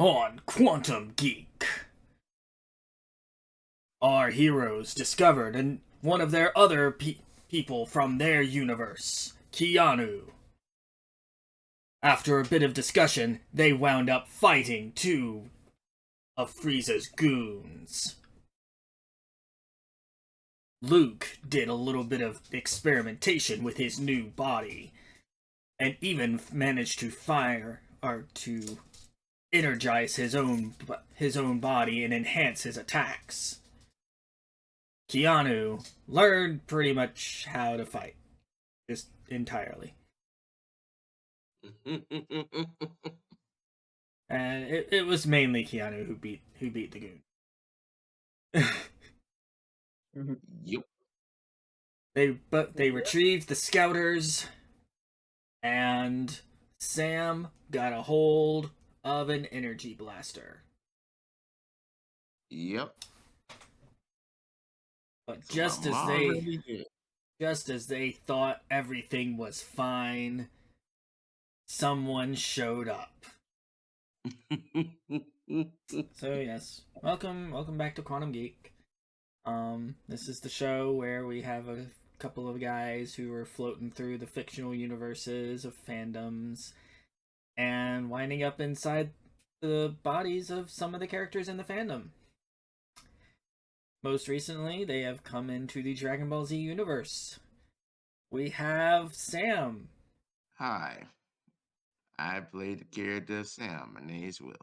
On Quantum Geek, our heroes discovered one of their other people from their universe, Keanu. After a bit of discussion, they wound up fighting two of Frieza's goons. Luke did a little bit of experimentation with his new body, and even managed to energize his own body and enhance his attacks. Keanu learned pretty much how to fight, just entirely. And it was mainly Keanu who beat the goon. Yep. They retrieved the scouters, and Sam got a hold of an energy blaster. Yep. But just as they thought everything was fine, someone showed up. So yes, welcome back to Quantum Geek. This is the show where we have a couple of guys who are floating through the fictional universes of fandoms and winding up inside the bodies of some of the characters in the fandom. Most recently, they have come into the Dragon Ball Z universe. We have Sam. Hi. I played the character of Sam. My name is Will.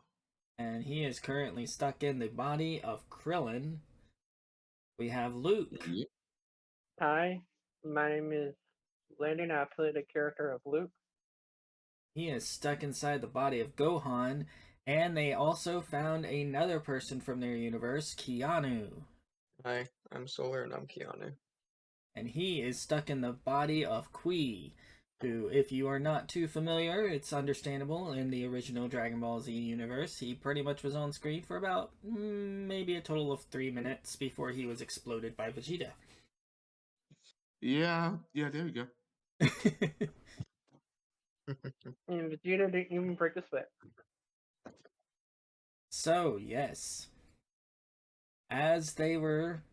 And he is currently stuck in the body of Krillin. We have Luke. Yep. Hi, my name is Landon. I play the character of Luke. He is stuck inside the body of Gohan. And they also found another person from their universe, Keanu. Hi, I'm Solar and I'm Keanu. And he is stuck in the body of Kui, who, if you are not too familiar, it's understandable, in the original Dragon Ball Z universe, he pretty much was on screen for about maybe a total of 3 minutes before he was exploded by Vegeta. Yeah, there we go. And Vegeta didn't even break a sweat. So, yes. As they were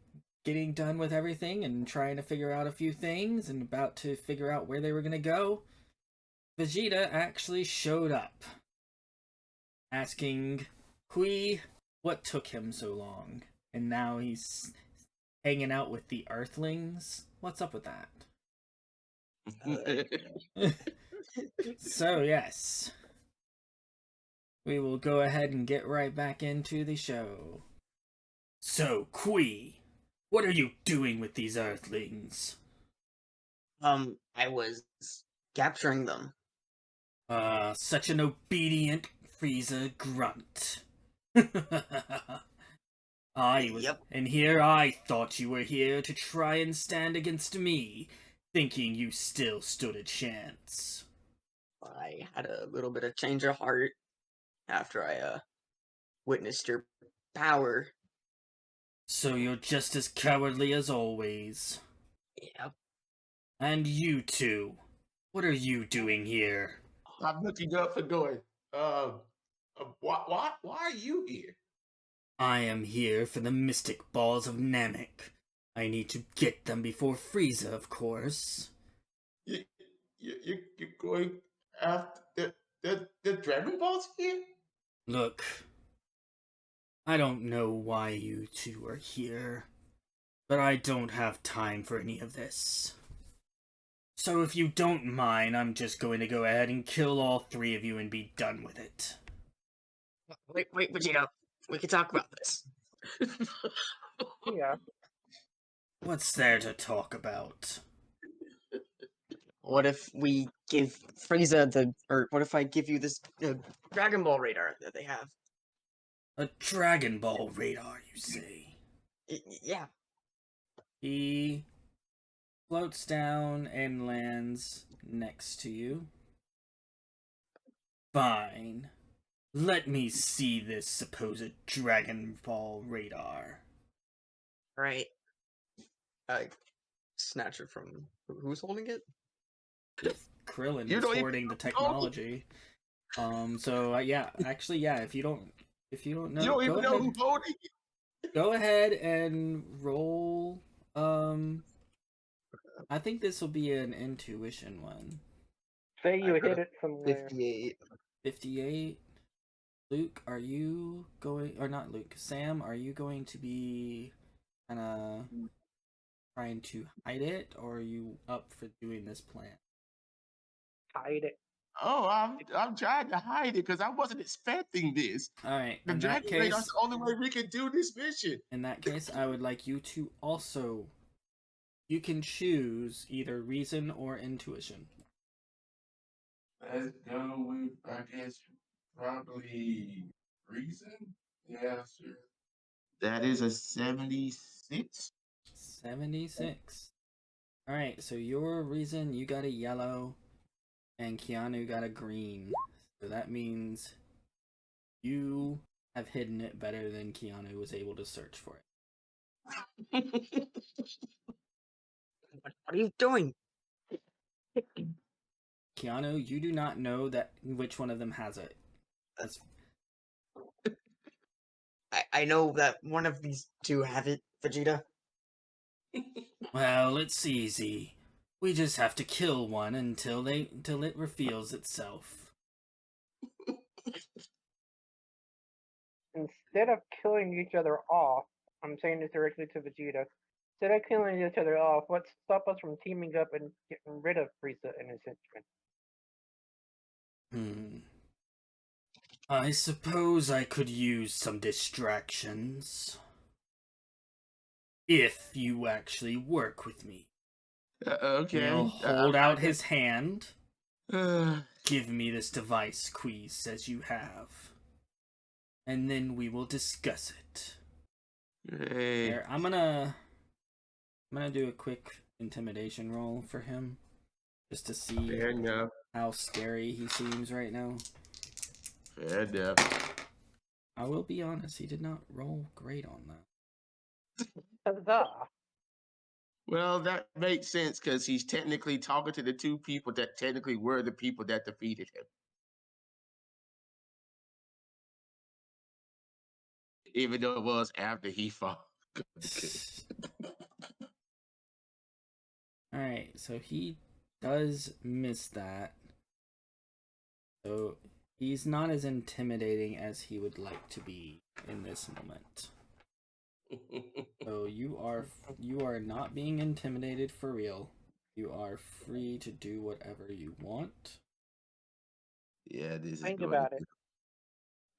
getting done with everything and trying to figure out a few things and about to figure out where they were going to go, Vegeta actually showed up, asking Kui what took him so long. And now he's hanging out with the Earthlings. What's up with that? So, yes. We will go ahead and get right back into the show. So, Kui, what are you doing with these Earthlings? I was capturing them. Such an obedient Frieza grunt. Yep. And here I thought you were here to try and stand against me, thinking you still stood a chance. I had a little bit of change of heart after I witnessed your power. So you're just as cowardly as always. Yep. And you two, what are you doing here? I'm looking up and going, why are you here? I am here for the Mystic Balls of Namek. I need to get them before Frieza, of course. You're going after the Dragon Balls here? Look, I don't know why you two are here, but I don't have time for any of this. So if you don't mind, I'm just going to go ahead and kill all three of you and be done with it. Wait, Vegeta. We can talk about this. Yeah. What's there to talk about? What if we give Frieza what if I give you this Dragon Ball radar that they have? A Dragon Ball radar, you say? Yeah. He floats down and lands next to you. Fine. Let me see this supposed Dragon Ball radar. Right. I snatch it from who's holding it? Krillin You is don't even hoarding the technology. So yeah, actually, yeah. If you don't know, You don't go even know ahead. who's holding it. Go ahead and roll. I think this will be an intuition one. Say you I got hit a it somewhere. 58. 58. Luke, are you going, or not Luke? Sam, are you going to be kind of trying to hide it, or are you up for doing this plan? Hide it. Oh, I'm trying to hide it because I wasn't expecting this. All right. The In that Dragon Radar's case, the only way we can do this mission. I would like you to also. You can choose either reason or intuition. Let's go with, I guess, probably reason. Yeah, sure. That is a 76. 76. All right. So your reason, you got a yellow, and Keanu got a green. So that means you have hidden it better than Keanu was able to search for it. What are you doing? Keanu, you do not know that which one of them has it. That's I know that one of these two have it, Vegeta. well, it's easy. We just have to kill one until it reveals itself. Instead of killing each other off, I'm saying this directly to Vegeta. Instead of killing each other off, what's stop us from teaming up and getting rid of Frieza and his henchmen? I suppose I could use some distractions. If you actually work with me. Okay. He'll hold out his hand. Give me this device Queez says you have. And then we will discuss it. Hey. Here, I'm gonna do a quick intimidation roll for him. Just to see Fair enough. how scary he seems right now. Fair enough. I will be honest, he did not roll great on that. Huzzah! Well, that makes sense because he's technically talking to the two people that technically were the people that defeated him. Even though it was after he fought. Alright, so he does miss that. So he's not as intimidating as he would like to be in this moment. So you are not being intimidated for real. You are free to do whatever you want. Yeah, this is Think going about to... it.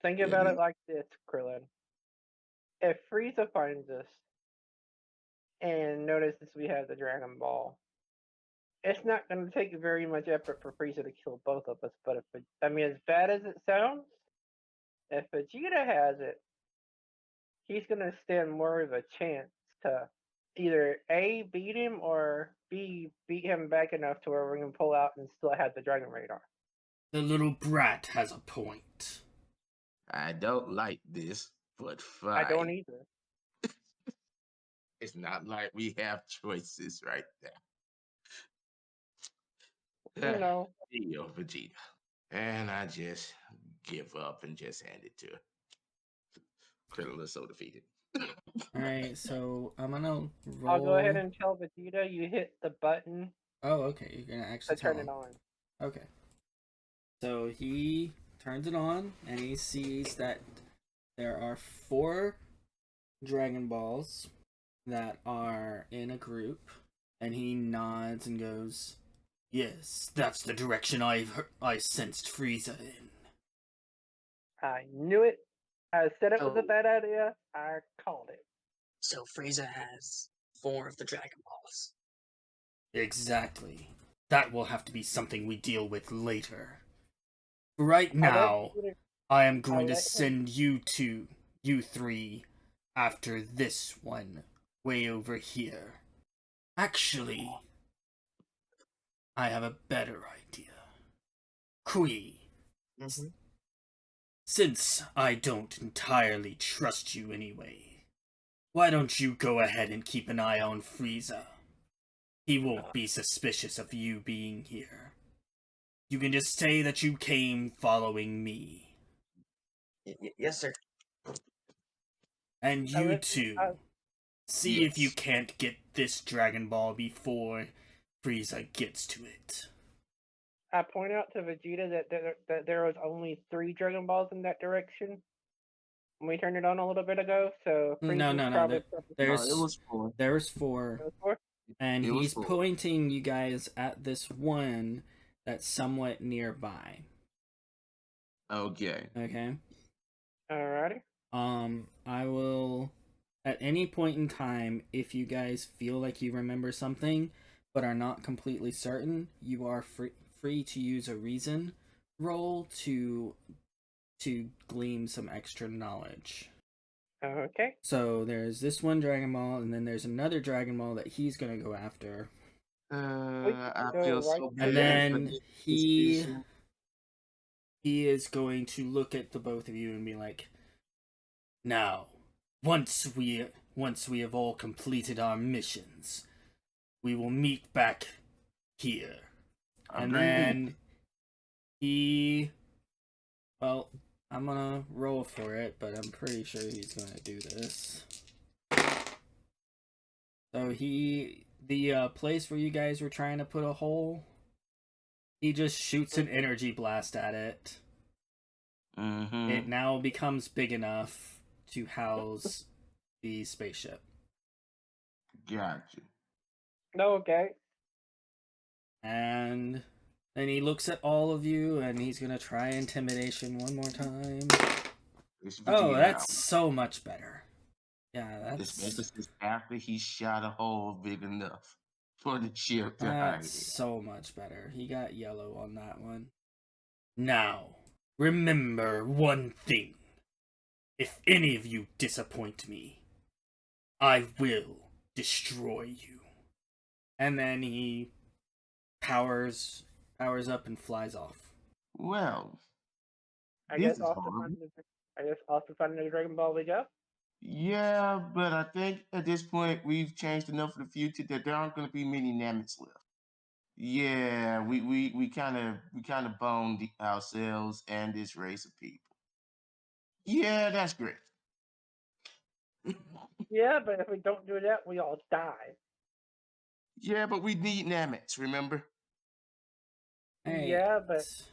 Think Yeah, about this- it like this, Krillin. If Frieza finds us and notices we have the Dragon Ball, it's not going to take very much effort for Frieza to kill both of us. But as bad as it sounds, if Vegeta has it, he's going to stand more of a chance to either A, beat him, or B, beat him back enough to where we can pull out and still have the Dragon Radar. The little brat has a point. I don't like this, but fine. I don't either. It's not like we have choices right now. You know. Yo, Vegeta. And I just give up and just hand it to her. Krillin is so defeated. Alright, so I'm gonna roll. I'll go ahead and tell Vegeta you hit the button Oh, okay, you're gonna actually to tell turn him. it on. Okay. So he turns it on and he sees that there are 4 Dragon Balls that are in a group, and he nods and goes, "Yes, that's the direction I sensed Frieza in." I knew it. I said it was a Oh. bad idea. I called it. So Frieza has 4 of the Dragon Balls. Exactly. That will have to be something we deal with later. Right I let now, Vegeta- I am going to let him- send you 3, after this one, way over here. Actually, I have a better idea. Kui, Mm-hmm. since I don't entirely trust you anyway, why don't you go ahead and keep an eye on Frieza? He won't be suspicious of you being here. You can just say that you came following me. Yes, sir. And I you lift, too. I, See if you Yes. can't get this Dragon Ball before Frieza gets to it. I point out to Vegeta that there was only 3 Dragon Balls in that direction when we turned it on a little bit ago. So No, Frieza's no, no. probably No, it There's was 4. there's four, four. and It was he's 4. pointing you guys at this one that's somewhat nearby. Okay. Okay. Alrighty. I will at any point in time, if you guys feel like you remember something but are not completely certain, you are free to use a reason roll to glean some extra knowledge. Okay. So there's this one Dragon Ball, and then there's another Dragon Ball that he's gonna go after, I go feel right so and bad for then this he confusion. he is going to look at the both of you and be like, "Now, once we have all completed our missions, we will meet back here." And Agreed. then he, well, I'm gonna roll for it, but I'm pretty sure he's gonna do this. So the place where you guys were trying to put a hole, he just shoots an energy blast at it. Mm-hmm. It now becomes big enough to house the spaceship. Gotcha. Okay. And then he looks at all of you and he's gonna try intimidation one more time. It's Oh, Vegeta that's now. so much better. Yeah, Especially that's since after he shot a hole big enough for the ship to hide that's it. so much better. He got yellow on that one. Now, remember one thing. If any of you disappoint me, I will destroy you. And then he powers up and flies off. Well, I this guess is off to horrible. find the Dragon Ball we go. Yeah, but I think at this point we've changed enough for the future that there aren't going to be many Namets left. Yeah, we kind of boned ourselves and this race of people. Yeah, that's great. Yeah, but if we don't do that, we all die. Yeah, but we need Namets, remember? Yeah, but Alright.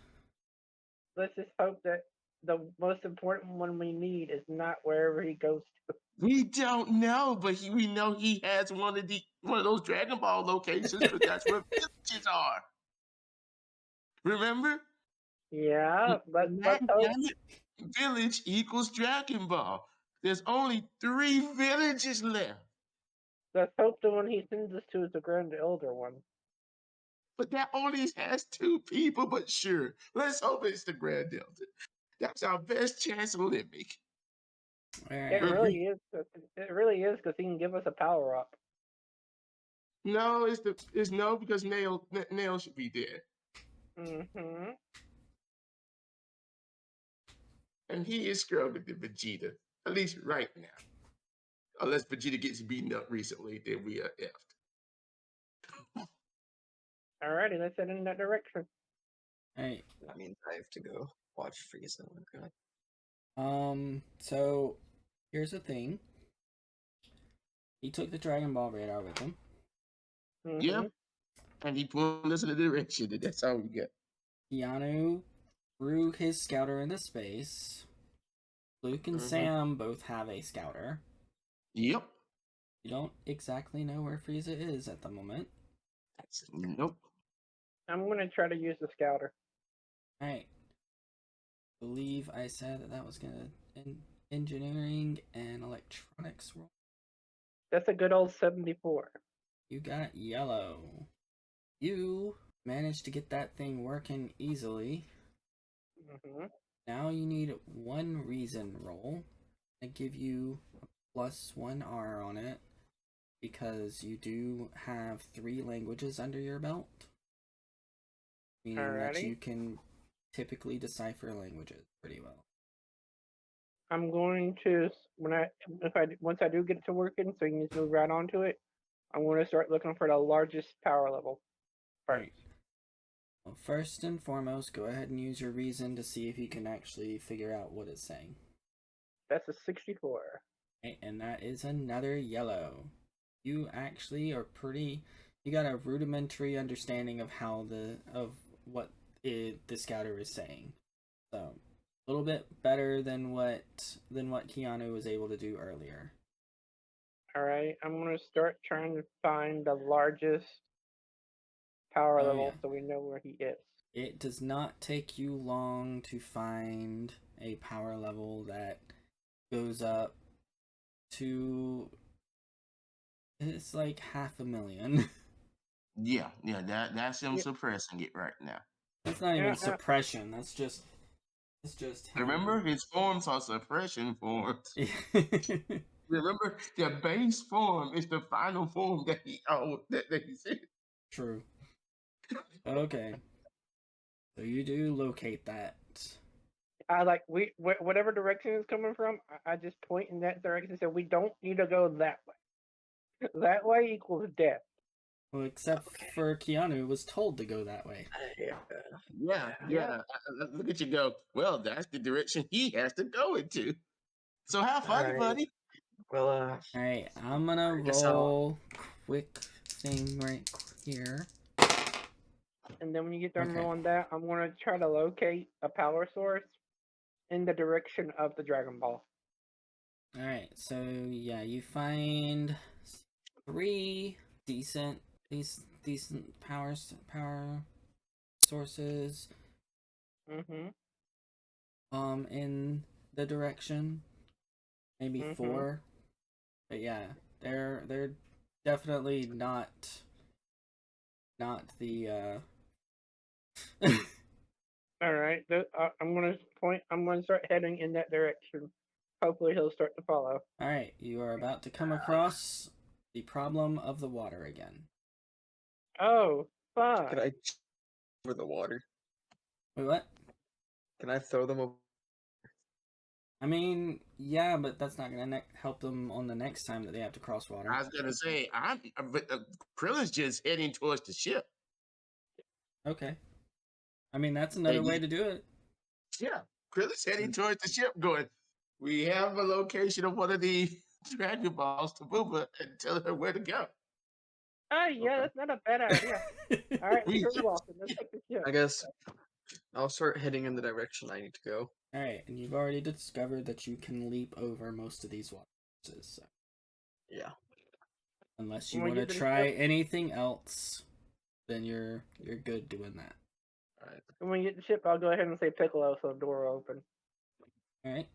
let's just hope that the most important one we need is not wherever he goes to. We don't know, but we know he has one of those Dragon Ball locations because that's where villages are. Remember? Yeah, let's hope. Namek village equals Dragon Ball. There's only 3 villages left. Let's hope the one he sends us to is the Grand Elder one. But that only has 2 people, but sure. Let's hope it's the Grand Delta. That's our best chance of living. It Alright. really is. It really is because he can give us a power up. No, it's no because Nail should be there. Mm-hmm. And he is stronger than Vegeta. At least right now. Unless Vegeta gets beaten up recently, then we are effed. Alrighty, let's head in that direction. Alright. That means I have to go watch Frieza. Oh, God. So here's the thing. He took the Dragon Ball radar with him. Mm-hmm. Yep. And he pulled us in the direction, and that's all we get. Keanu threw his scouter into space. Luke and Sam both have a scouter. Yep. You don't exactly know where Frieza is at the moment. Nope. I'm gonna try to use the scouter. Alright. Believe I said that was gonna engineering and electronics roll. That's a good old 74. You got yellow. You managed to get that thing working easily. Mm-hmm. Now you need one reason roll. I give you a +1R on it because you do have 3 languages under your belt. Meaning that Alrighty. you can typically decipher languages pretty well. I'm going to once I do get it to working, so you can just move right onto it. I'm going to start looking for the largest power level first. Right. Well, first and foremost, go ahead and use your reason to see if you can actually figure out what it's saying. That's a 64. Okay, and that is another yellow. You actually are pretty. You got a rudimentary understanding of what the scouter is saying. So a little bit better than what Keanu was able to do earlier. Alright, I'm gonna start trying to find the largest power Oh, level yeah. so we know where he is. It does not take you long to find a power level that goes up to, it's like 500,000. Yeah, that's him Yeah. suppressing it right now. That's not even Yeah, suppression. That's just him. Remember, his forms are suppression forms. Remember, the base form is the final form that he's in. True. Okay. So you do locate that. I like whatever direction it's coming from. I just point in that direction. So we don't need to go that way. That way equals death. Well, except for Keanu, who was told to go that way. Yeah. Look at you go. Well, that's the direction he has to go into. So have fun, Alright. buddy. Well, Alright, I'm gonna I guess I'll- roll quick thing right here. And then when you get done Okay. rolling that, I'm gonna try to locate a power source in the direction of the Dragon Ball. Alright, so yeah, you find 3 decent power sources Mm-hmm. in the direction. Maybe 4. But yeah, they're definitely not the All right. I'm gonna point. I'm gonna start heading in that direction. Hopefully, he'll start to follow. Alright, you are about to come across the problem of the water again. Oh, fun. Can I over the water? Wait, what? Can I throw them over? I mean, yeah, but that's not gonna help them on the next time that they have to cross water. I was gonna say, but Krillin's just heading towards the ship. Okay. I mean, that's another way to do it. Yeah, Krillin's heading towards the ship, going. We have a location of one of the Dragon Balls to Booba and tell her where to go. Oh yeah, Okay. that's not a bad idea. All right, We screw walking. Let's take the ship. I guess I'll start heading in the direction I need to go. Alright, and you've already discovered that you can leap over most of these water sources. So Yeah. unless you When we want to get to the try ship- anything else, then you're good doing that. Alright. When we get the ship, I'll go ahead and say Piccolo so the door will open. Alright.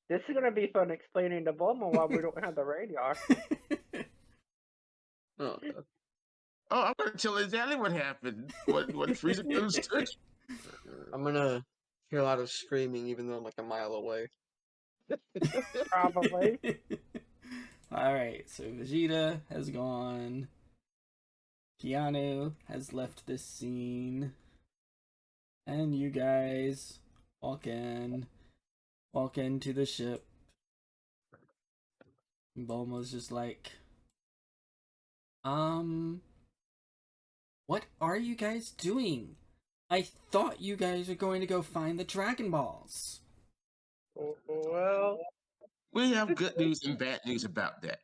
This is gonna be fun explaining to Bulma why we don't have the radar. Oh, God. Oh, I'm gonna tell exactly what happened. What Frieza understood. I'm gonna hear a lot of screaming, even though I'm like a mile away. Probably. Alright, so Vegeta has gone. Keanu has left this scene. And you guys walk into the ship. And Bulma's just like, what are you guys doing? I thought you guys were going to go find the Dragon Balls. Well, We have good news and bad news about that.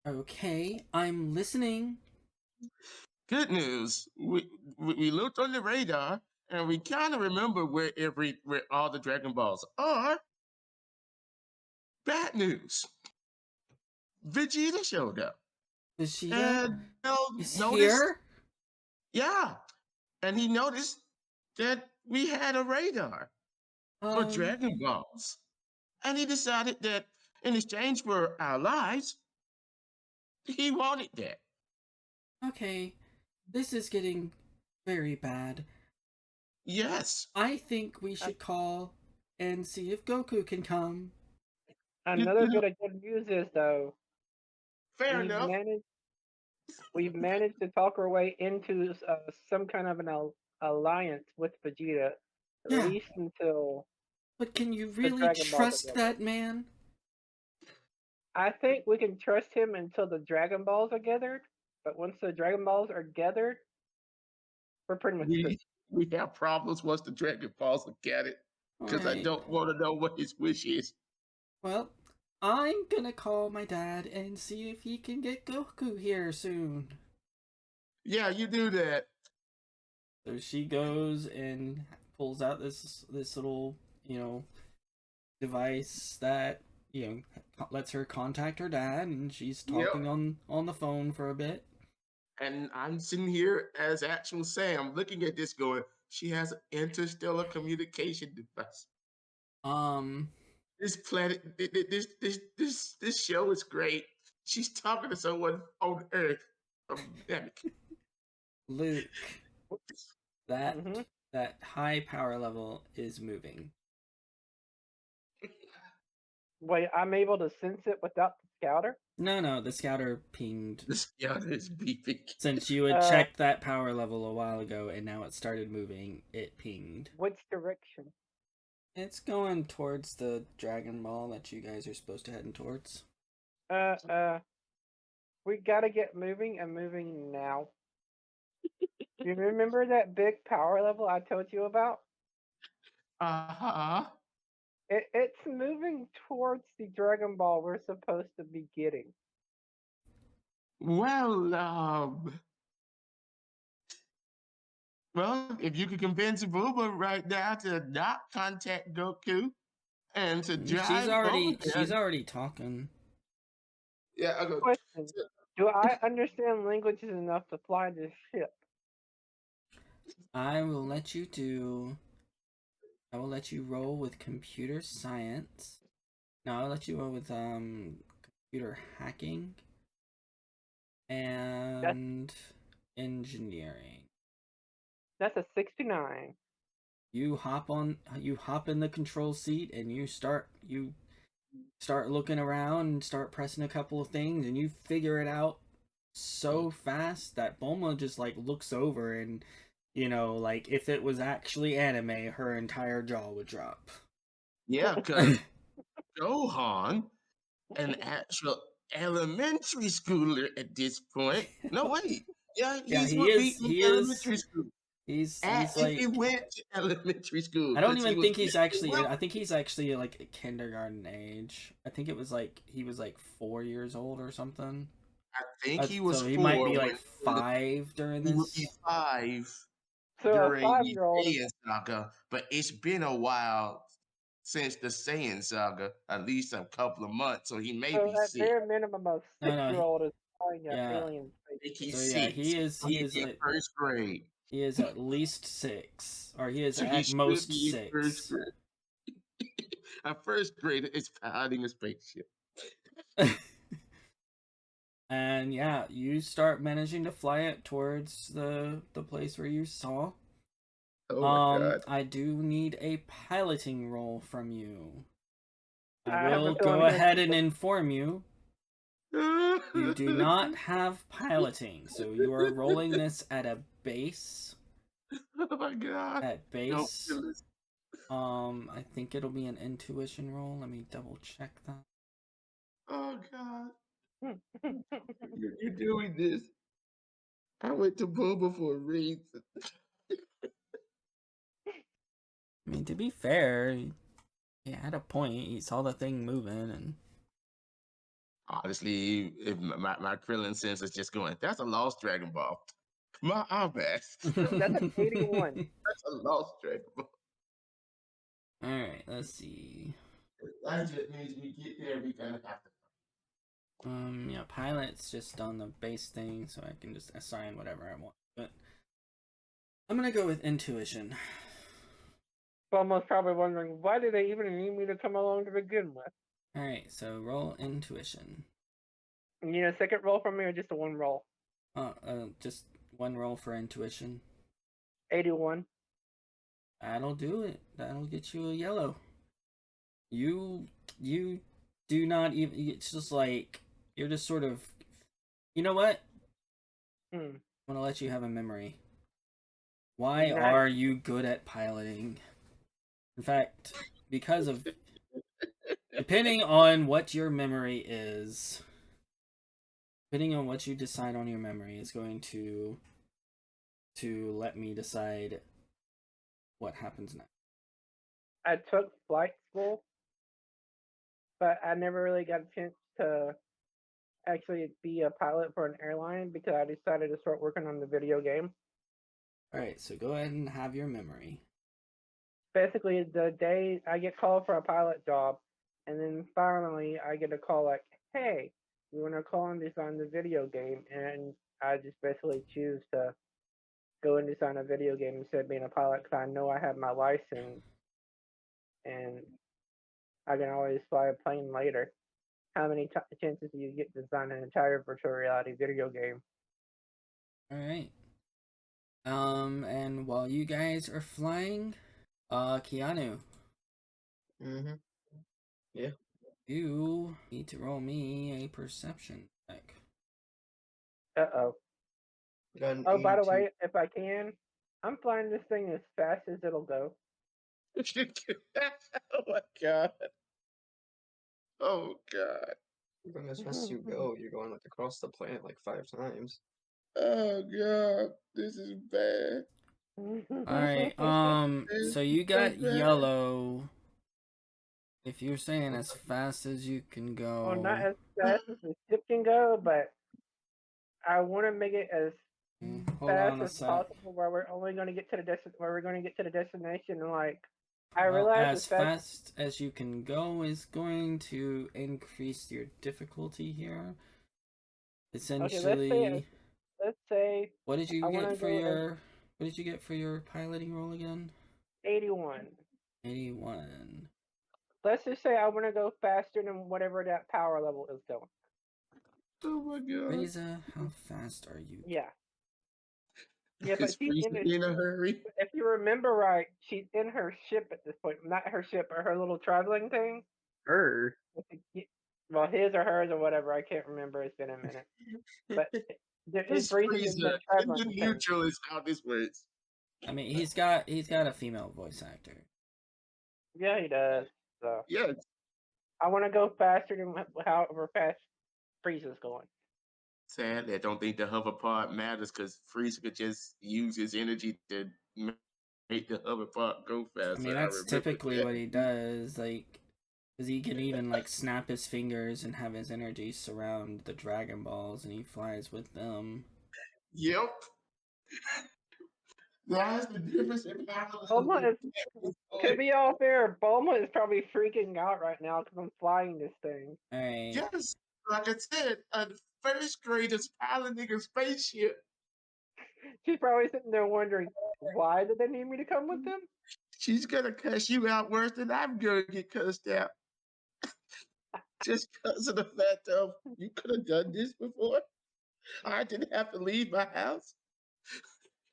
Okay, I'm listening. Good news, we looked on the radar and we kind of remember where all the Dragon Balls are. Bad news, Vegeta showed up Vegeta and is noticed, here? yeah, and he noticed that we had a radar for Dragon Balls, and he decided that in exchange for our lives, he wanted that. Okay, this is getting very bad. Yes. I think we should call and see if Goku can come. another bit of good news is though Fair we've enough. managed to talk our way into some kind of an alliance with Vegeta, at Yeah. least until But can you the really Dragon Balls trust are gathered. that man? I think we can trust him until the Dragon Balls are gathered. But once the Dragon Balls are gathered, We're pretty much screwed. We have problems once the Dragon Balls look at it. Because I Alright. don't want to know what his wish is. Well, I'm gonna call my dad and see if he can get Goku here soon. Yeah, you do that. So she goes and pulls out this little, device that, lets her contact her dad, and she's talking on the phone for a bit. And I'm sitting here as actual Sam looking at this going, she has an interstellar communication device. This planet, this show is great. She's talking to someone on Earth. Luke, that Mm-hmm. that high power level is moving. Wait, I'm able to sense it without the scouter? No, the scouter pinged. The scouter is beeping. Since you had checked that power level a while ago and now it started moving, it pinged. Which direction? It's going towards the Dragon Ball that you guys are supposed to heading towards. We gotta get moving and moving now. You remember that big power level I told you about? Uh-huh. It's moving towards the Dragon Ball we're supposed to be getting. Well, if you could convince Booba right now to not contact Goku and to drive She's already talking. Yeah, I go. Question: do I understand languages enough to fly this ship? I will let you roll with computer science. No, I'll let you roll with computer hacking and engineering. That's a 69. You hop in the control seat and you start looking around and start pressing a couple of things and you figure it out so fast that Bulma just like looks over and like if it was actually anime, her entire jaw would drop. Yeah, because Gohan, an actual elementary schooler at this point. No, wait. Yeah, he elementary school. He's if like he went to elementary school. I don't even think he's actually. I think he's actually like a kindergarten age. I think it was like he was like 4 years old or something. I think he was. So 4 he might be like 5 during this. He would be 5 So during a the 5-year-old. Saiyan saga, but it's been a while since the Saiyan saga, at least a couple of months. So he may be at 6. bare minimum, a 6-year-old is flying an Yeah. alien I think he's So 6. yeah, he is in first grade. He is at least 6, or he is So at he most should be in 6. first grade. A first grader is piloting a spaceship. And yeah, you start managing to fly it towards the place where you saw. Oh my god. I do need a piloting roll from you. I I have a will feeling go you're ahead gonna- and inform you. You do not have piloting, so you are rolling this at a base. Oh my god. At base. Don't do this. I think it'll be an intuition roll. Let me double check that. Oh god. You're doing this. I went to Boba for a reason. I mean, to be fair, he had a point. He saw the thing moving, and honestly, if my Krillin sense is just going, that's a lost Dragon Ball. I'm bad. That's an 81. That's a lost Dragon Ball. Alright, let's see. That just means we get there, we gonna have to. Yeah, pilot's just on the base thing, so I can just assign whatever I want. But I'm gonna go with intuition. Almost probably wondering, why did they even need me to come along to begin with? Alright, so roll intuition. You need a second roll from me or just a one roll? Just one roll for intuition. 81. That'll do it. That'll get you a yellow. You do not even, it's just like, you're just sort of, you know what? I'm gonna let you have a memory. Why are you good at piloting? In fact, because of, depending on what your memory is, depending on what you decide on your memory is going to to let me decide what happens next. I took flight school, but I never really got a chance to actually be a pilot for an airline because I decided to start working on the video game. Alright, so go ahead and have your memory. Basically, the day I get called for a pilot job, and then finally I get a call like, hey, you want to call and design the video game? And I just basically choose to go and design a video game instead of being a pilot because I know I have my license and I can always fly a plane later. How many chances do you get to design an entire virtual reality video game? Alright. And while you guys are flying, Keanu, Mm-hmm. Yeah. you need to roll me a perception check. Uh-oh. Got an Oh, by the 82. way, if I can, I'm flying this thing as fast as it'll go. Oh my god. Oh god. You're going as fast as you go. You're going like across the planet like 5 times. Oh god. This is bad. Alright, This so is you so got bad. yellow. If you're saying as fast as you can go. Well, not as fast as the ship can go, but I want to make it as Hold fast on a as sec. possible, where we're only going to get to the where we're going to get to the destination. And like, I Well, realize as fast as you can go is going to increase your difficulty here. Essentially, let's say what did you I want get to for go your what did you get for your piloting roll again? 81. 81. Let's just say I want to go faster than whatever that power level is going. Oh my god. Frieza, how fast are you? Yeah. Yeah, Is but she's Frieza in a hurry? if you remember right, she's in her ship at this point. Not her ship, but her little traveling thing. Her. Well, his or hers or whatever. I can't remember. It's been a minute. But It's Frieza in Frieza. that In traveling the thing. neutral is how this works. I mean, he's got a female voice actor. Yeah, he does. So Yes. I want to go faster than however fast Frieza's going. Sadly, I don't think the hover part matters because Frieza could just use his energy to make the hover part go faster. I mean, that's remember typically that. what he does. Like, because he can even like snap his fingers and have his energy surround the Dragon Balls, and he flies with them. Yep. That's the difference in how Bulma is, to be all fair, Bulma is probably freaking out right now because I'm flying this thing. All right. Yes, like I said, a first grader's piloting a spaceship. She's probably sitting there wondering, why did they need me to come with them? She's gonna cuss you out worse than I'm gonna get cussed out. Just because of the fact of you could have done this before. I didn't have to leave my house.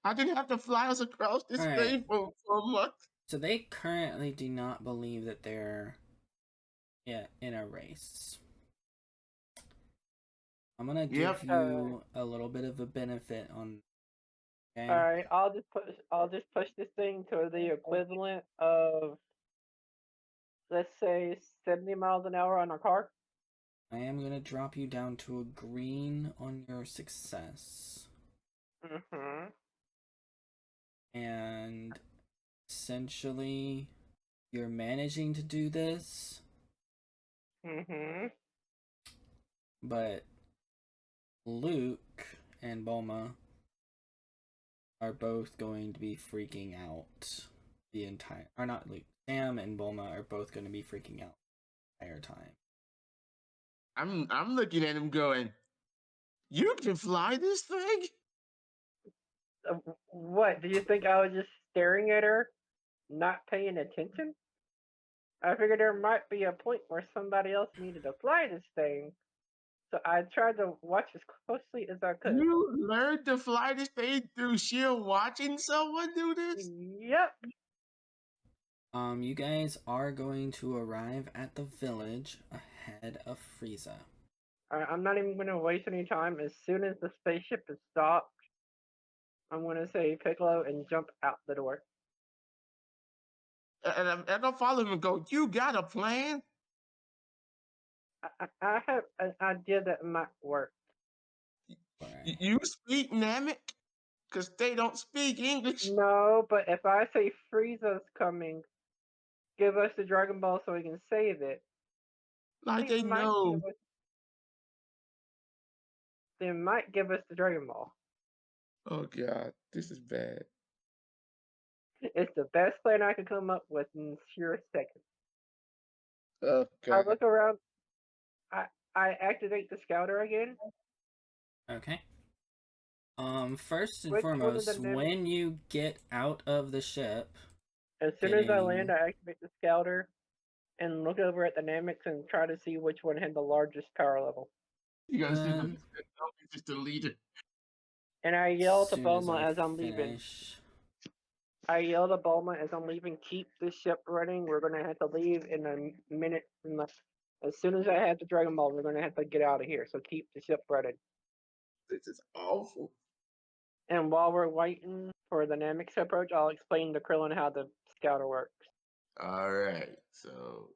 I didn't have to fly us across this All right. thing for a month. So they currently do not believe that they're in a race. I'm gonna give you a little bit of a benefit on. Okay? All right, I'll just push this thing to the equivalent of, let's say, 70 miles an hour on a car. I am gonna drop you down to a green on your success. Mm-hmm. And essentially, you're managing to do this. Mm-hmm. But Luke and Bulma are both going to be freaking out the entire. Or not Luke. Sam and Bulma are both going to be freaking out the entire time. I'm looking at him going, you can fly this thing? What? Do you think I was just staring at her, not paying attention? I figured there might be a point where somebody else needed to fly this thing, so I tried to watch as closely as I could. You learned to fly this thing through sheer watching someone do this? Yep. You guys are going to arrive at the village ahead of Frieza. I'm not even going to waste any time. As soon as the spaceship is stopped, I'm going to say Piccolo and jump out the door. And I'll follow him and go, you got a plan? I have an idea that might work. Right. You speak Namek? Because they don't speak English. No, but if I say Frieza's coming, give us the Dragon Ball so we can save it. Like they know. They might give us the Dragon Ball. Oh God, this is bad. It's the best plan I could come up with in sheer seconds. Oh I God. look around. I activate the scouter again. Okay. First and Which one of foremost, the dynamics? when you get out of the ship, As soon as I getting- land, I activate the scouter and look over at the dynamics and try to see which one had the largest power level. You gotta see Um, just the leader. And I yell to soon as Bulma I as I'm leaving. finish. I yell to Bulma as I'm leaving, keep this ship running. We're gonna have to leave in a minute. As soon as I have the Dragon Ball, we're gonna have to get out of here. So keep the ship running. This is awful. And while we're waiting for the dynamics to approach, I'll explain to Krillin how the scouter works. All right, so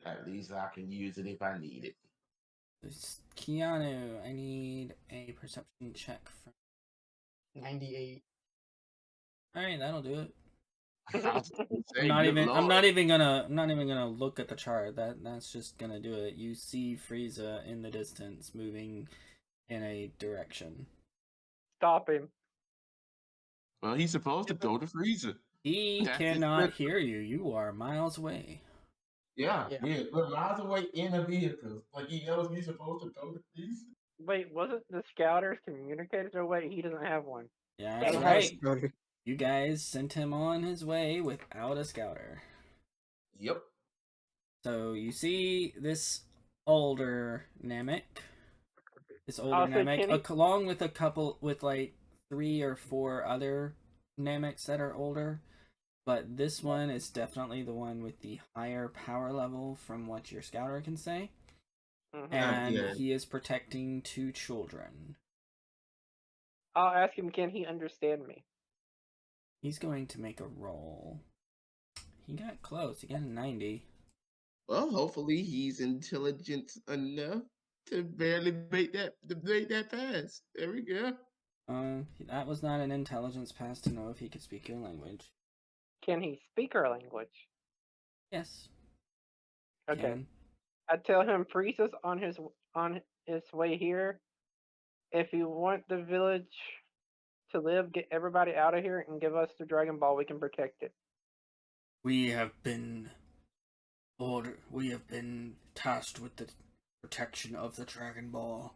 at least I can use it if I need it. Keanu, I need a perception check from. 98. All right, that'll do it. Say, I'm not good Lord. even gonna look at the chart. That's just gonna do it. You see Frieza in the distance moving in a direction. Stop him. Well, he's supposed to go to Frieza. He That's his cannot mission. hear you. You are miles away. Yeah, Yeah. we're miles away in a vehicle. Like he knows he's supposed to go to Frieza. Wait, wasn't the scouter's communicator? Or wait, he doesn't have one. Yeah, He that's doesn't have a right. scouter. You guys sent him on his way without a scouter. Yep. So you see this older Namek. This older Also, Namek, Kenny- along with a couple, with like 3 or 4 other Nameks that are older. But this one is definitely the one with the higher power level from what your scouter can say. Mhm. And Yeah. he is protecting 2 children. I'll ask him, can he understand me? He's going to make a roll. He got close. He got a 90. Well, hopefully he's intelligent enough to barely make that pass. There we go. That was not an intelligence pass to know if he could speak your language. Can he speak our language? Yes. Okay. Can. I tell him Frieza's on his way here. If you want the village to live, get everybody out of here and give us the Dragon Ball. We can protect it. We have been tasked with the protection of the Dragon Ball.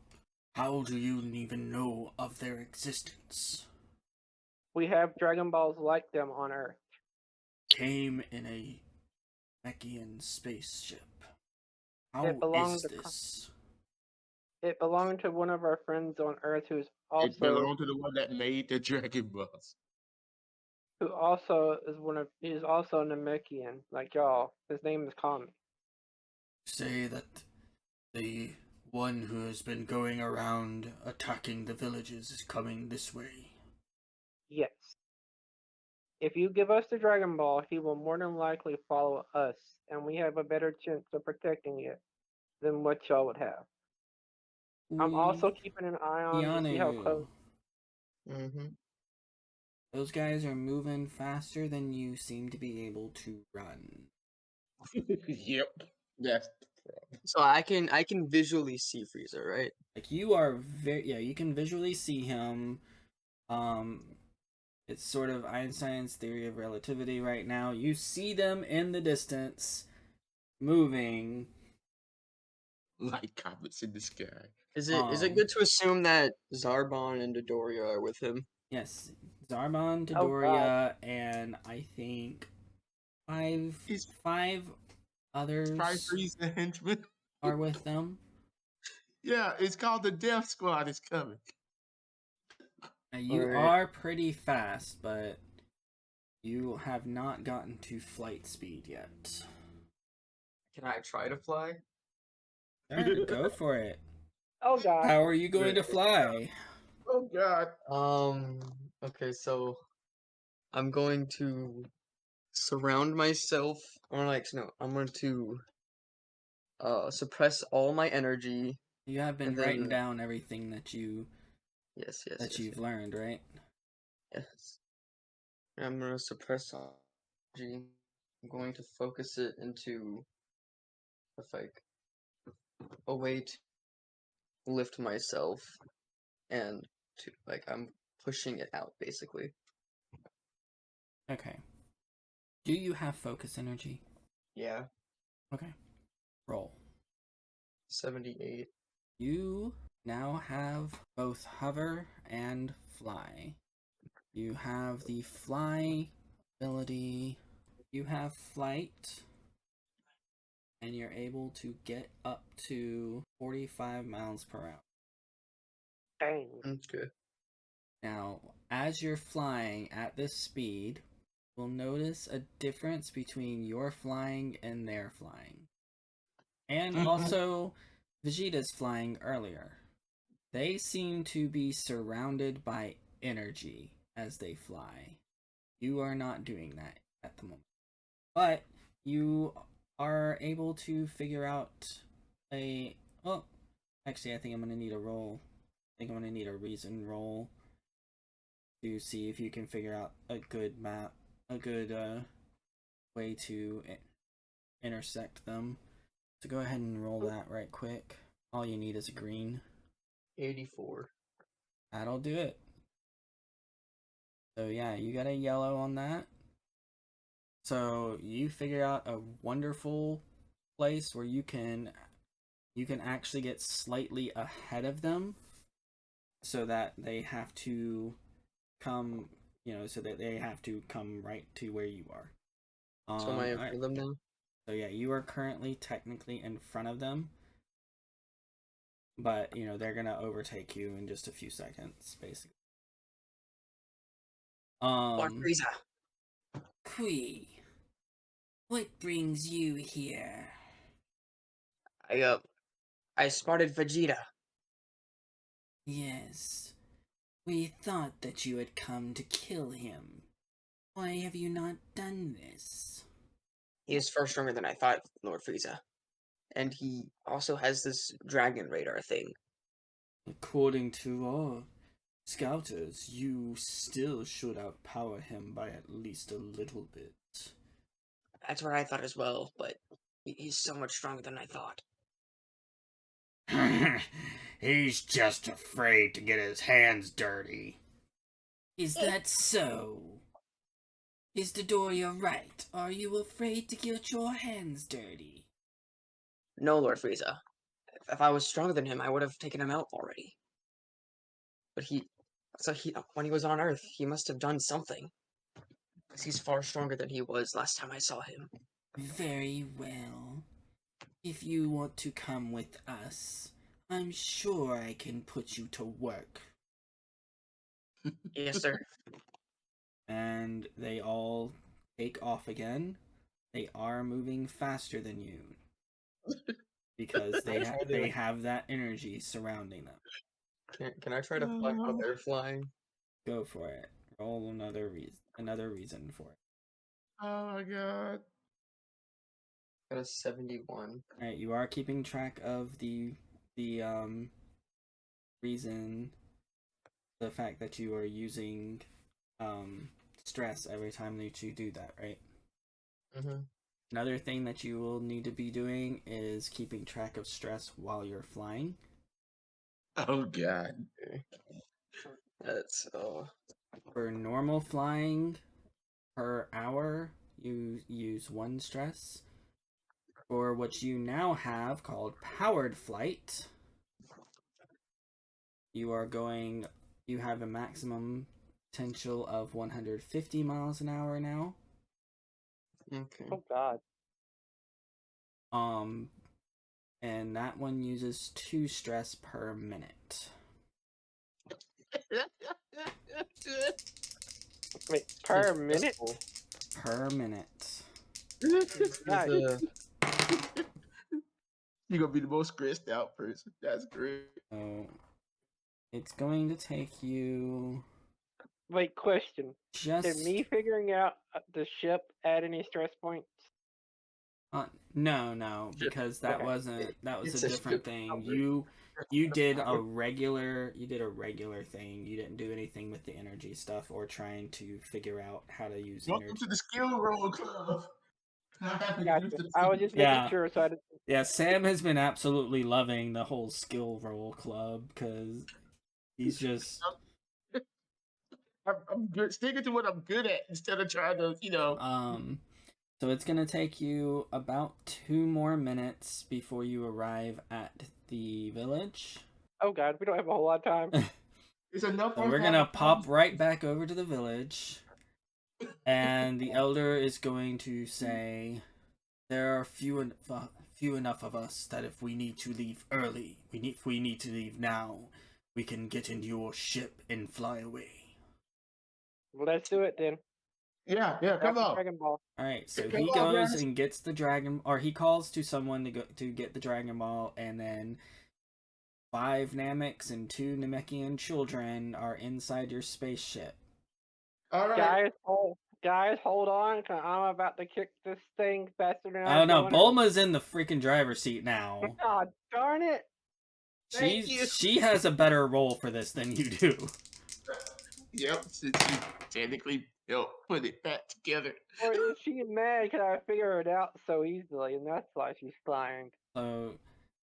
How do you even know of their existence? We have Dragon Balls like them on Earth. Came in a Mechian spaceship. How It belonged is to- this? It belonged to one of our friends on Earth It belonged to the one that made the Dragon Balls. who also is he's also Namekian, like y'all. His name is Kami. Say that the one who has been going around attacking the villages is coming this way. Yes. If you give us the Dragon Ball, he will more than likely follow us, and we have a better chance of protecting it than what y'all would have. I'm also keeping an eye on to see how close. Mm-hmm. Those guys are moving faster than you seem to be able to run. Yep. That's the problem. So I can visually see Frieza, right? Like you are you can visually see him. It's sort of Einstein's theory of relativity right now. You see them in the distance moving. Like comets in the sky. Is it good to assume that Zarbon and Dodoria are with him? Yes, Zarbon, Oh, Dodoria, and I think He's five others Five Frieza henchmen. are with them. Yeah, it's called the Death Squad is coming. Now, you Alright. are pretty fast, but you have not gotten to flight speed yet. Can I try to fly? Sure, go for it. Oh god. How are you going to fly? Oh God. Okay, so I'm going to surround myself, or like no, I'm going to suppress all my energy. You have been And writing then- down everything that Yes. you've learned, right? Yes. I'm gonna suppress energy. I'm going to focus it into like a way to lift myself and to like I'm pushing it out basically. Okay. Do you have focus energy? Yeah. Okay. Roll. 78. You now have both hover and fly. You have the fly ability. You have flight, and you're able to get up to 45 miles per hour. Dang. Okay. Now, as you're flying at this speed, you'll notice a difference between your flying and their flying. And also, Vegeta's flying earlier. They seem to be surrounded by energy as they fly. You are not doing that at the moment. But you are able to figure out a. Oh, actually, I think I'm going to need a roll. I think I'm going to need a reason roll to see if you can figure out a good map, a good way to intersect them. So go ahead and roll that right quick. All you need is a green. 84. That'll do it. So yeah, you got a yellow on that. So you figure out a wonderful place where you can actually get slightly ahead of them so that they have to come, so that they have to come right to where you are. So am I in alright. front of them now? So yeah, you are currently technically in front of them. But, they're gonna overtake you in just a few seconds, basically. Lord Frieza. Kui, what brings you here? I spotted Vegeta. Yes, we thought that you had come to kill him. Why have you not done this? He is far stronger than I thought, Lord Frieza. And he also has this dragon radar thing. According to our scouters, you still should outpower him by at least a little bit. That's what I thought as well, but he's so much stronger than I thought. He's just afraid to get his hands dirty. Is that so? Is Dodoria right? Are you afraid to get your hands dirty? No, Lord Frieza. If I was stronger than him, I would have taken him out already. But when he was on Earth, he must have done something. Because he's far stronger than he was last time I saw him. Very well. If you want to come with us, I'm sure I can put you to work. Yes, sir. And they all take off again. They are moving faster than you because they have that energy surrounding them. Can I try to fly how they're flying? Go for it. Roll another reason for it. Oh my god. Got a 71. All right, you are keeping track of the reason, the fact that you are using stress every time that you do that, right? Mm-hmm. Another thing that you will need to be doing is keeping track of stress while you're flying. Oh god. Okay. That's For normal flying per hour, you use 1 stress. For what you now have called powered flight, you have a maximum potential of 150 miles an hour now. okay. Oh God. And that one uses 2 stress per minute. Wait, per minute? Per minute. God. You're gonna be the most stressed out person. That's great. So it's going to take you Wait, question. Did just me figuring out the ship add any stress points? No, because that Okay. was a It's a different ship. thing. You did a regular thing. You didn't do anything with the energy stuff or trying to figure out how to use Welcome energy. to the skill roll club. Gotcha. I was just making Yeah. sure, so I didn't. Yeah, Sam has been absolutely loving the whole skill roll club because he's just I'm good, sticking to what I'm good at instead of trying to, So it's gonna take you about 2 more minutes before you arrive at the village. Oh God, we don't have a whole lot of time. It's enough So for us we're to have gonna a pop right back over to the village, and the elder is going to say, "There are few enough of us that if we need to leave early, if we need to leave now, we can get into your ship and fly away." Well, let's do it then. Yeah, Grab come the on. Dragon Ball. All right, so Come he on, goes guys. and gets the dragon, or he calls to someone to get the Dragon Ball, and then 5 Nameks and 2 Namekian children are inside your spaceship. All right. Guys, hold on. 'Cause I'm about to kick this thing faster than Oh I'm no, doing Bulma's in the freaking driver's seat now. it. God darn it! Thank you. She has a better role for this than you do. Yep, since you technically helped put it back together. Or is she mad because I figure it out so easily, and that's why she's flying? So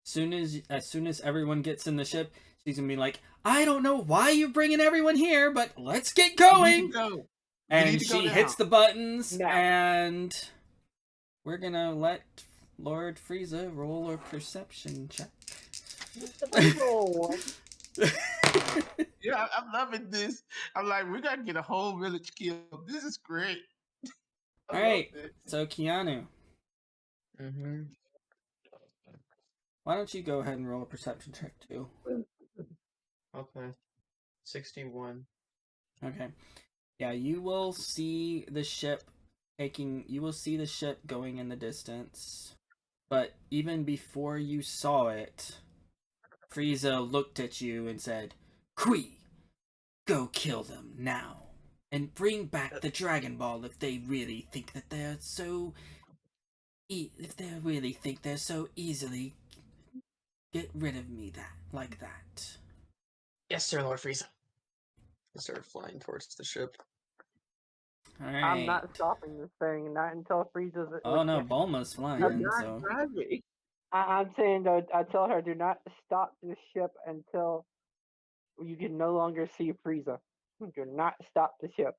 as soon as everyone gets in the ship, she's gonna be like, "I don't know why you're bringing everyone here, but let's get We need going." to go. We And need to go she now. hits the buttons, Now. and we're gonna let Lord Frieza roll a perception check. Oh, Yeah, I'm loving this. I'm like, we gotta get a whole village killed. This is great. I All love right, this. so Keanu, Mm-hmm. why don't you go ahead and roll a perception check too? Okay. 61. Okay. Yeah, you will see the ship going in the distance. But even before you saw it, Frieza looked at you and said, "Kui, go kill them now. And bring back the Dragon Ball if they really think that they're so easily get rid of me like that." Yes, sir, Lord Frieza. I started flying towards the ship. Alright. I'm not stopping this thing, not until Frieza's. Oh no, Bulma's flying, so driving. I'm saying though, I tell her do not stop this ship until you can no longer see Frieza. Do not stop the ship.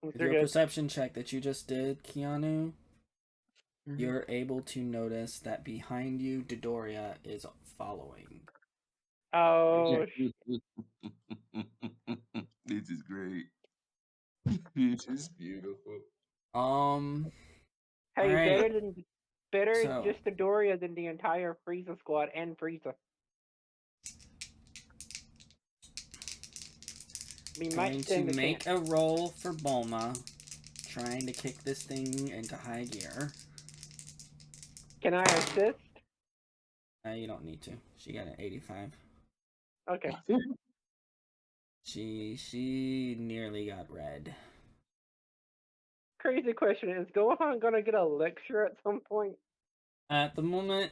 with They're your good. perception check that you just did, Keanu, Mhm. you're able to notice that behind you, Dodoria is following. Oh, This is great. This is beautiful. hey, Alright, better so just the Doria than the entire Frieza squad and Frieza. We might going to stand a make chance. a roll for Bulma, trying to kick this thing into high gear. Can I assist? You don't need to. She got an 85. Okay. She nearly got red. Crazy question: is Gohan gonna get a lecture at some point? At the moment,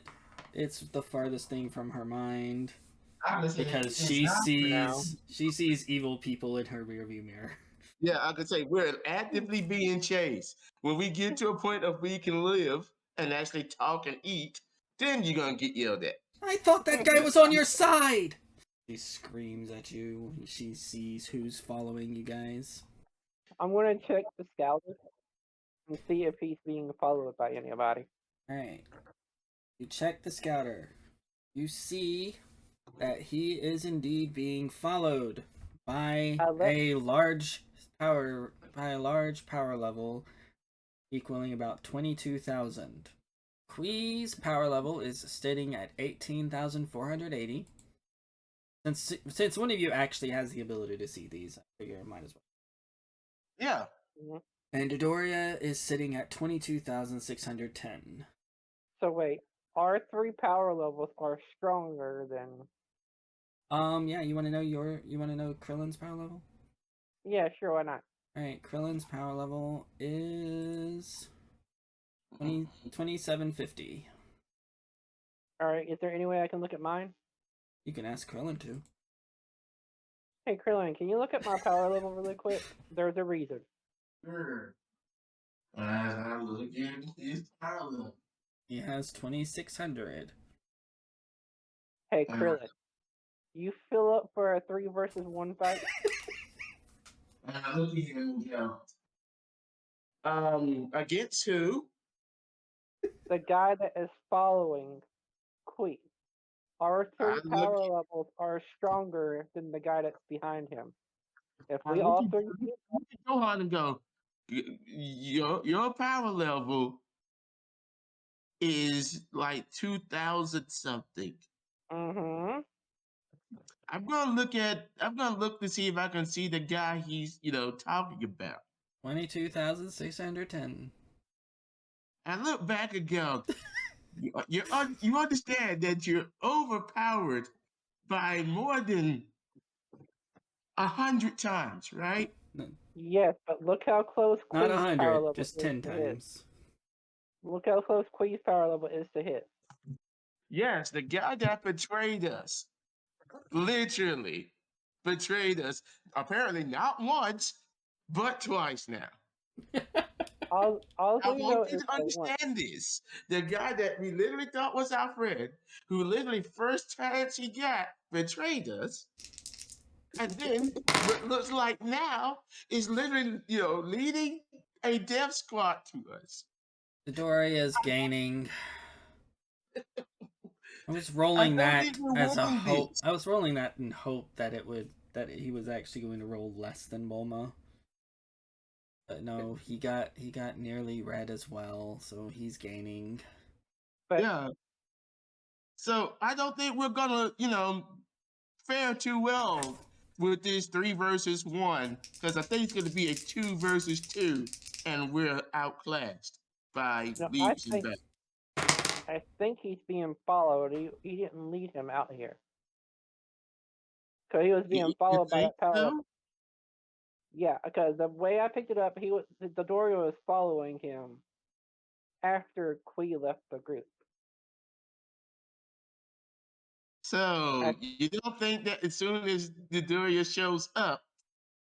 it's the farthest thing from her mind Honestly, because it's she not now. sees evil people in her rearview mirror. Yeah, I could say we're actively being chased. When we get to a point of we can live and actually talk and eat, then you're gonna get yelled at. I thought that guy was on your side! She screams at you when she sees who's following you guys. I'm gonna check the scouter and see if he's being followed by anybody. Alright. You check the scouter. You see that he is indeed being followed by a large power level equaling about 22,000. Kui's power level is sitting at 18,480. Since one of you actually has the ability to see these, I figure I might as well. Yeah. Mhm. And Dodoria is sitting at 22,610. So wait, our 3 power levels are stronger than. Yeah, you want to know Krillin's power level? Yeah, sure, why not? All right, Krillin's power level is 2750. All right. Is there any way I can look at mine? You can ask Krillin to. Hey, Krillin, can you look at my power level really quick? There's a reason. Sure. As I look at this power. He has 2600. Hey, Krillin, you fill up for a 3 versus 1 fight? Look at him go. Against who? The guy that is following Queen. Our 3 Look. power levels are stronger than the guy that's behind him. If I we look all at 3 Gohan and go. Your power level is like 2000 something. Mm-hmm. I'm gonna look to see if I can see the guy he's talking about. 22,610. I look back and go, you understand that you're overpowered by more than 100 times, right? No, Yes, but look how close not Queen's power 100, level just is 10 to hit. times. Look how close Queen's power level is to hit. Yes, the guy that betrayed us, literally betrayed us. Apparently, not once, but twice now. All I we know want you is to that once. understand this. The guy that we literally thought was our friend, who literally first chance he got betrayed us, and then what looks like now is literally, leading a death squad to us. Dodoria is gaining. I was I rolling don't that think we're as a winning hope. this. I was rolling that in hope that he was actually going to roll less than Bulma. But no, he got nearly red as well, so he's gaining. But Yeah. So I don't think we're gonna, fare too well with this 3 versus 1, because I think it's gonna be a 2 versus 2, and we're outclassed by no, leaps and bounds. I think he's being followed. He didn't lead him out here. Because he was being You followed by think that power so? level. Yeah, because the way I picked it up, the Dodoria was following him after Kui left the group. So you don't think that as soon as the Doria shows up,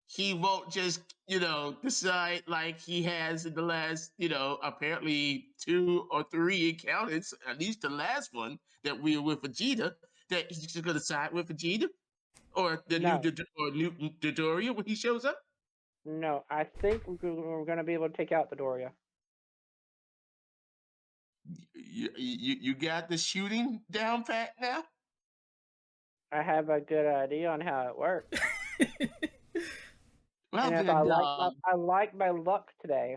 he won't just, decide like he has in the last, apparently 2 or 3 encounters, at least the last one that we were with Vegeta, that he's just gonna side with Vegeta or the No, new Dodoria when he shows up? no, I think we're going to be able to take out the Doria. You got the shooting down pat now? I have a good idea on how it works. Well And if then, I like my luck today.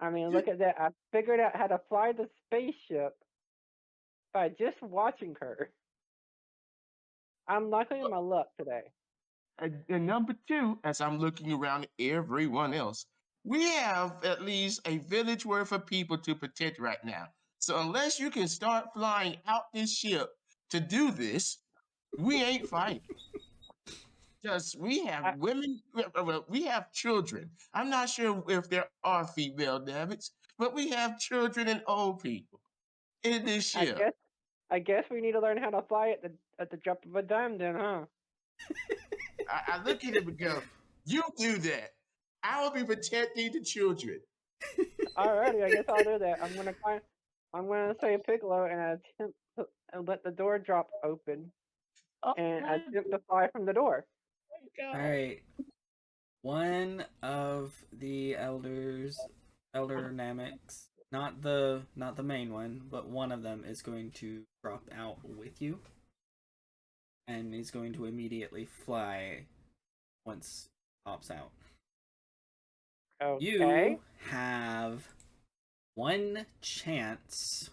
I mean, look at that. I figured out how to fly the spaceship by just watching her. I'm liking my luck today. and number 2, as I'm looking around everyone else, we have at least a village worth of people to protect right now. So unless you can start flying out this ship to do this, we ain't fighting. Just we have I, women, well, we have children. I'm not sure if there are female Davids, but we have children and old people in this I ship. guess I guess we need to learn how to fly at the drop of a dime, then, huh? I look at him and go, "You do that. I will be protecting the children." Alrighty, I guess I'll do that. I'm gonna say Piccolo and attempt to let the door drop open and attempt to fly from the door. All right. One of the elder Nameks, not the main one, but one of them is going to drop out with you, and he's going to immediately fly once he pops out. Okay. You have one chance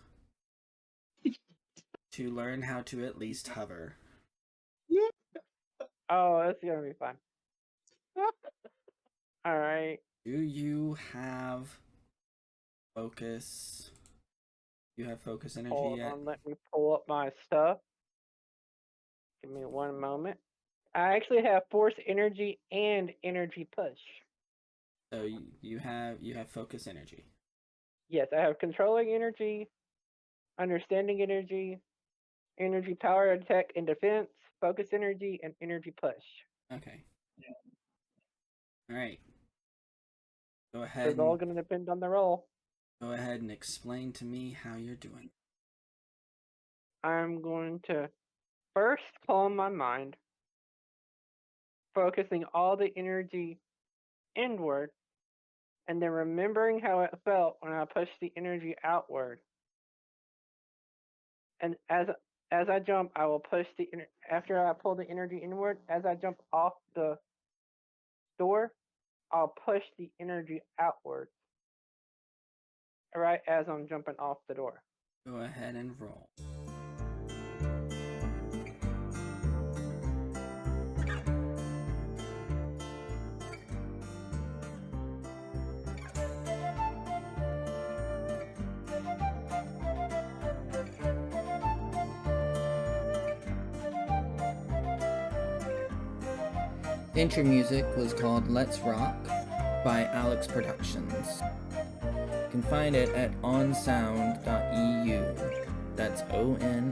to learn how to at least hover. Oh, this is gonna be fun. Alright. Do you have focus? You have focus energy Hold yet? on, let me pull up my stuff. Give me one moment. I actually have force energy and energy push. So you have focus energy. Yes, I have controlling energy, understanding energy, energy power, attack, and defense, focus energy, and energy push. Okay. All right. Go So ahead it's all and going to depend on the roll. explain to me how you're doing. I'm going to first calm my mind, focusing all the energy inward, and then remembering how it felt when I pushed the energy outward. And as I jump, I will push after I pull the energy inward. As I jump off the door, I'll push the energy outward. Right as I'm jumping off the door. Go ahead and roll. Intro music was called Let's Rock by Alex Productions. You can find it at onsound.eu. That's onsound.eu.